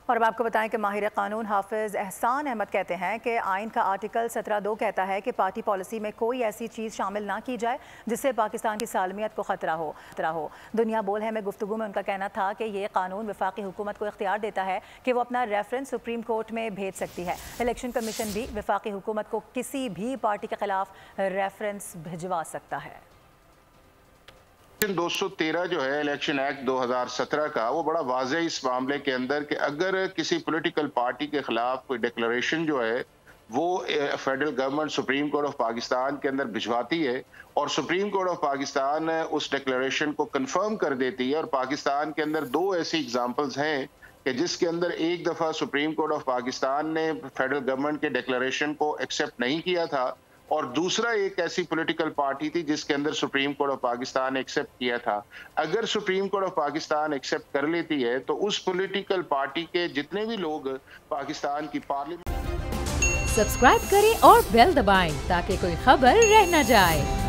और अब आपको बताएं कि माहिर कानून हाफिज एहसान अहमद कहते हैं कि आइन का आर्टिकल 17(2) कहता है कि पार्टी पॉलिसी में कोई ऐसी चीज़ शामिल ना की जाए जिससे पाकिस्तान की सालमियत को खतरा हो। दुनिया बोल है में गुफ्तगू में उनका कहना था कि ये कानून वफाकी हुकूमत को इख्तियार देता है कि वो अपना रेफरेंस सुप्रीम कोर्ट में भेज सकती है। इलेक्शन कमीशन भी वफाकी हुकूमत को किसी भी पार्टी के खिलाफ रेफरेंस भिजवा सकता है। 213 जो है इलेक्शन एक्ट 2017 का, वो बड़ा वाज़ेह इस मामले के अंदर कि अगर किसी पॉलिटिकल पार्टी के खिलाफ कोई डिक्लेरेशन जो है वो federal government supreme court of Pakistan के अंदर भिजवाती है और सुप्रीम कोर्ट ऑफ पाकिस्तान उस डिक्लेरेशन को कंफर्म कर देती है। और पाकिस्तान के अंदर दो ऐसी एग्जांपल्स हैं कि जिसके अंदर एक दफ़ा सुप्रीम कोर्ट ऑफ पाकिस्तान ने फेडरल गवर्नमेंट के डिक्लेरेशन को एक्सेप्ट नहीं किया था और दूसरा एक ऐसी पॉलिटिकल पार्टी थी जिसके अंदर सुप्रीम कोर्ट ऑफ पाकिस्तान ने एक्सेप्ट किया था। अगर supreme court of Pakistan accept कर लेती है तो उस पॉलिटिकल पार्टी के जितने भी लोग पाकिस्तान की पार्लियामेंट। सब्सक्राइब करें और बेल दबाएं ताकि कोई खबर रह न जाए।